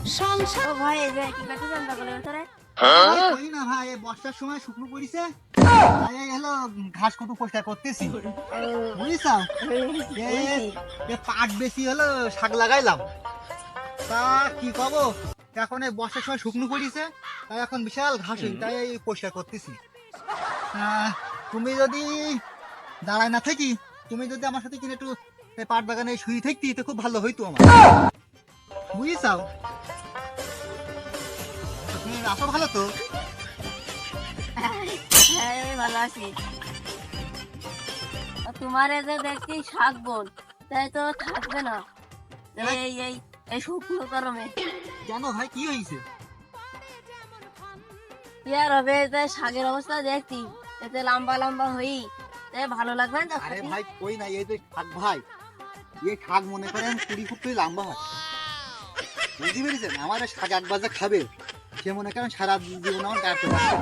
ও ভাই এই যে কি কাটি জানতা বলে তোরে কই না ভাই, এই বর্ষার সময় শুকনো পড়িছে, এই হলো ঘাস কটু পরিষ্কার করতেছি, বুঝিস? পাট বেশি হলো শাক লাগাইলাম, তা কি কব, এখন এই বর্ষার সময় শুকনো পড়িছে, তাই এখন বিশাল ঘাস হই, তাই এই পরিষ্কার করতেছি। তুমি যদি দাঁড়ায় না থাকি, তুমি যদি আমার সাথে কিনে একটু এই পাট বাগানে শুয়ে থাকতি তো খুব ভালো হইতো আমার, বুঝিসাও? তুমি আসো ভালো তো। হ্যাঁ আমি ভালো আছি তোমারে যে দেখছি শাক বোন তাই তো থাকবে না এই এই এই শুকনো গরমে কেন ভাই, কি হয়েছে? কি আর হবে যে শাকের অবস্থা দেখছি এতে লম্বা লম্বা হই তাই ভালো লাগবে না আরে ভাই কই না, এই যে শাক ভাই, এই শাক মনে করেন 20 ফুট লম্বা হয়, বুঝতে পেরেছেন? আমার এই শাক একবার যে খাবে সে মনে করেন সারা জীবন আমার গাড়তে পারবে।